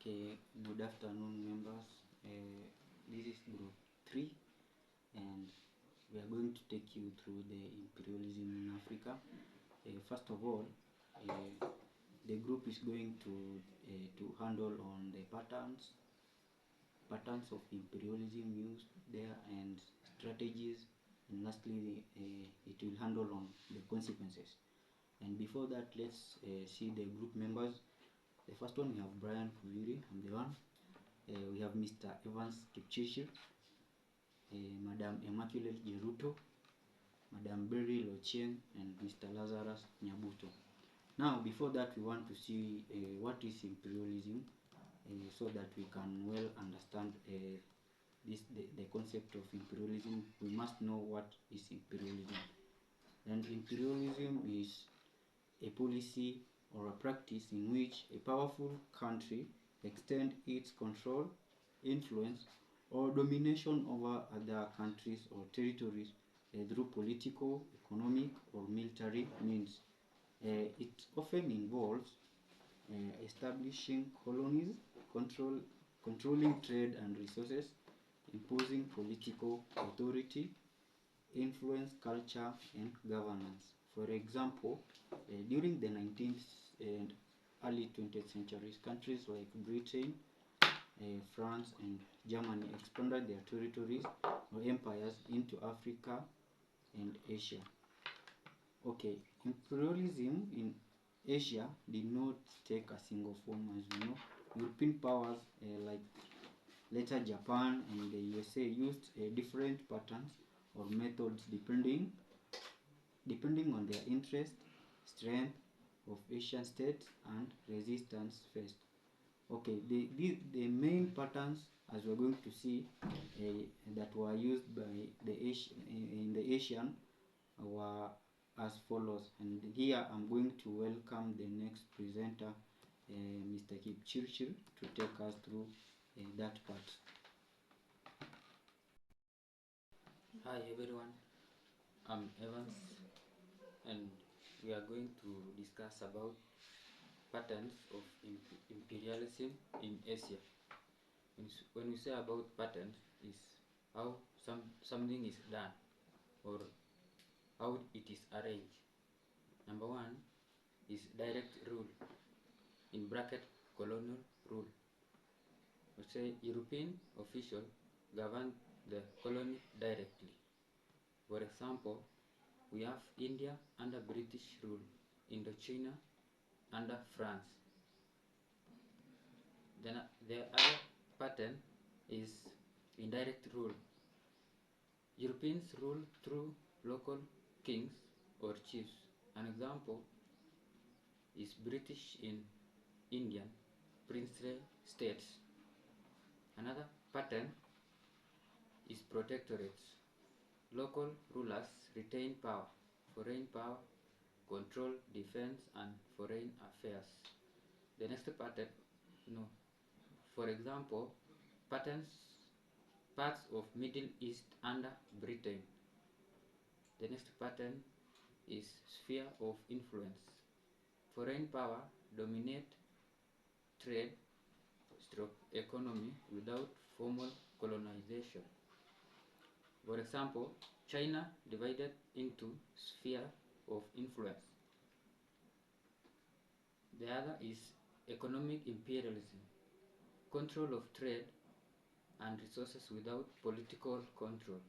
Okay, good afternoon, members. This is group 3, and we are going to take you through the imperialism in Africa. First of all, the group is going to handle on the patterns of imperialism used there and strategies, and lastly, it will handle on the consequences. And before that, let's see the group members. The first one, we have Brian Kuviri, I'm the one. We have Mr. Evans Kipchirchir, Madam Immaculate Geruto, Madam Berry Lochieng, and Mr. Lazarus Nyabuto. Now, before that, we want to see what is imperialism, so that we can well understand the concept of imperialism. We must know what is imperialism. And imperialism is a policy or a practice in which a powerful country extends its control, influence, or domination over other countries or territories through political, economic, or military means. It often involves establishing colonies, controlling trade and resources, imposing political authority, influence, culture, and governance. For example, during the 19th and early 20th centuries, countries like Britain, France, and Germany expanded their territories or empires into Africa and Asia. Okay, imperialism in Asia did not take a single form, as we know. European powers like later Japan and the USA used different patterns or methods depending on their interest, strength of Asian states, and resistance faced. Okay, the main patterns, as we're going to see, that were used by in the Asian were as follows. And here I'm going to welcome the next presenter, Mr. Kipchirchir, to take us through that part. Hi everyone, I'm Evans, and we are going to discuss about patterns of imperialism in Asia. When we say about patterns, is how something is done or how it is arranged. Number one is direct rule, in bracket colonial rule. We say European officials govern the colony directly. For example, we have India under British rule, Indochina under France. Then the other pattern is indirect rule. Europeans rule through local kings or chiefs. An example is British in Indian princely states. Another pattern is protectorates. Local rulers retain power, foreign power, control defense and foreign affairs. The next pattern, for example, parts of Middle East under Britain. The next pattern is sphere of influence. Foreign power dominate trade stroke economy without formal colonization. For example, China divided into sphere of influence. The other is economic imperialism, control of trade and resources without political control.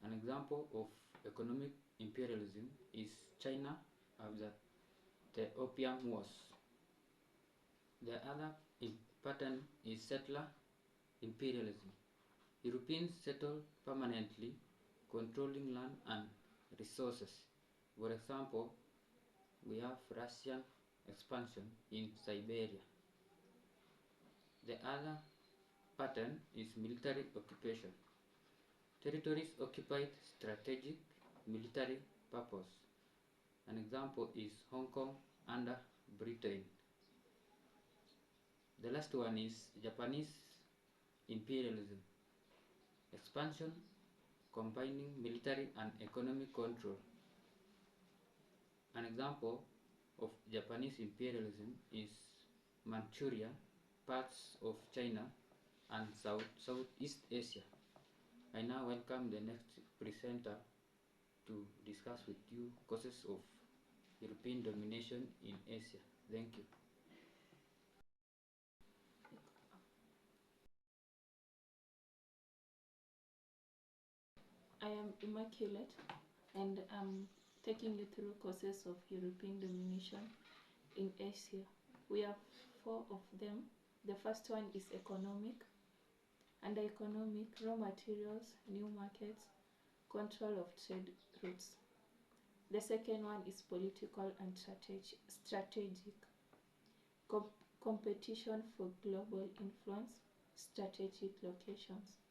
An example of economic imperialism is China after the Opium Wars. The other pattern is settler imperialism. Europeans settle permanently, controlling land and resources. For example, we have Russian expansion in Siberia. The other pattern is military occupation. Territories occupied strategic military purpose. An example is Hong Kong under Britain. The last one is Japanese imperialism. Expansion combining military and economic control. An example of Japanese imperialism is Manchuria, parts of China and Southeast Asia. I now welcome the next presenter to discuss with you causes of European domination in Asia. Thank you. I am Immaculate, and I'm taking you through causes of European domination in Asia. We have 4 of them. The first one is economic. Under economic, raw materials, new markets, control of trade routes. The second one is political and strategic. Competition for global influence, strategic locations.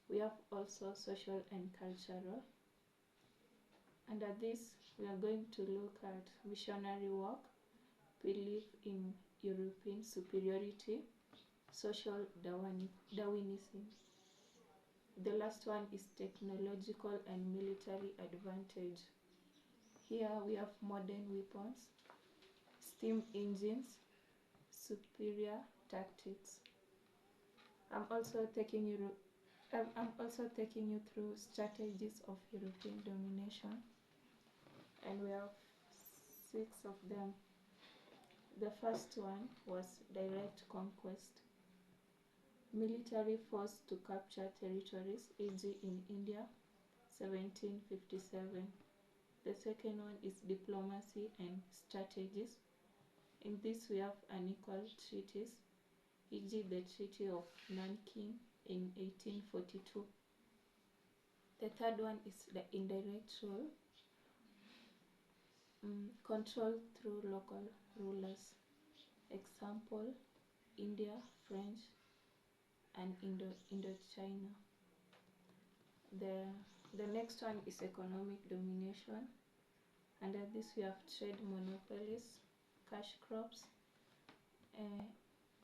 We have also social and cultural. Under this, we are going to look at missionary work, belief in European superiority, social Darwinism. The last one is technological and military advantage. Here we have modern weapons, steam engines, superior tactics. I'm also taking you through strategies of European domination, and we have 6 of them. The first one was direct conquest. Military force to capture territories, e.g. in India, 1757. The second one is diplomacy and strategies. In this we have unequal treaties, e.g. the Treaty of Nanking in 1842. The third one is the indirect rule, control through local rulers. Example, India, French, and Indochina. The next one is economic domination. Under this we have trade monopolies, cash crops.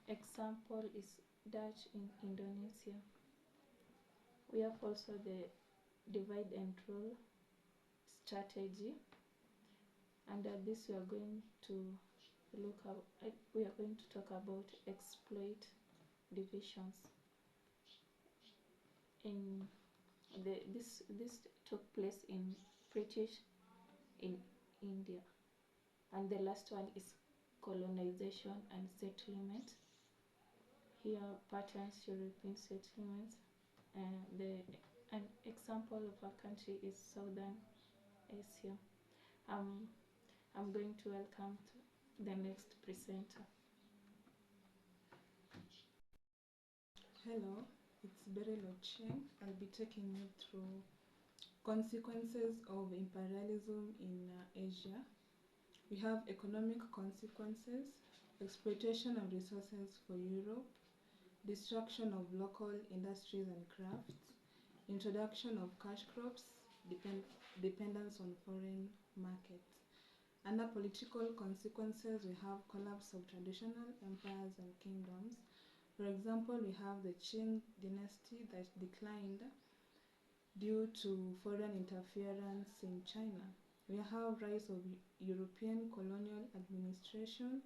Example is Dutch in Indonesia. We have also the divide and rule strategy. Under this we are going to talk about exploit divisions. This took place in British in India. And the last one is colonization and settlement. Here patterns European settlements. An example of a country is Southern Asia. I'm going to welcome the next presenter. Hello, it's Beryl Ocheng. I'll be taking you through consequences of imperialism in Asia. We have economic consequences, exploitation of resources for Europe, destruction of local industries and crafts, introduction of cash crops, dependence on foreign markets. Under political consequences, we have collapse of traditional empires and kingdoms. For example, we have the Qing dynasty that declined due to foreign interference in China. We have rise of European colonial administration,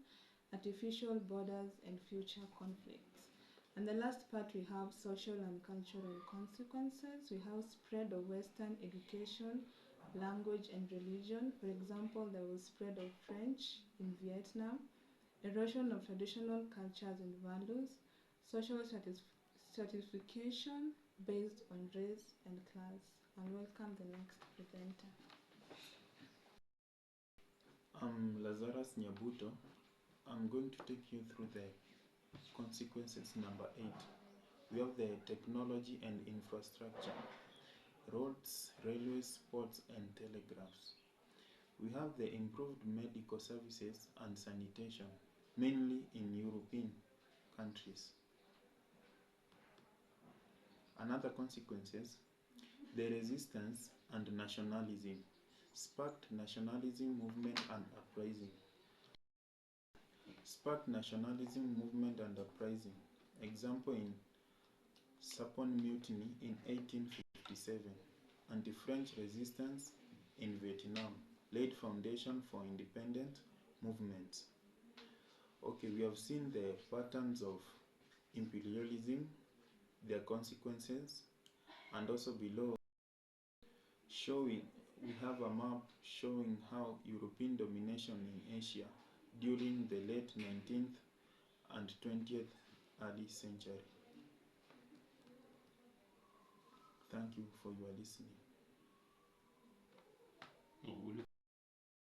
artificial borders, and future conflicts. And the last part, we have social and cultural consequences. We have spread of Western education, language, and religion. For example, there was spread of French in Vietnam, erosion of traditional cultures and values, social stratification based on race and class. I'll welcome the next presenter. I'm Lazarus Nyabuto. I'm going to take you through the consequences number 8. We have the technology and infrastructure, roads, railways, ports, and telegraphs. We have the improved medical services and sanitation, mainly in European countries. Another consequences, the resistance and nationalism, sparked nationalism movement and uprising. Sparked nationalism movement and uprising. Example in Sapon Mutiny in 1857, anti-French resistance in Vietnam laid foundation for independent movements. Okay, we have seen the patterns of imperialism, their consequences, and also below we have a map showing how European domination in Asia during the late 19th and 20th early century. Thank you for your listening.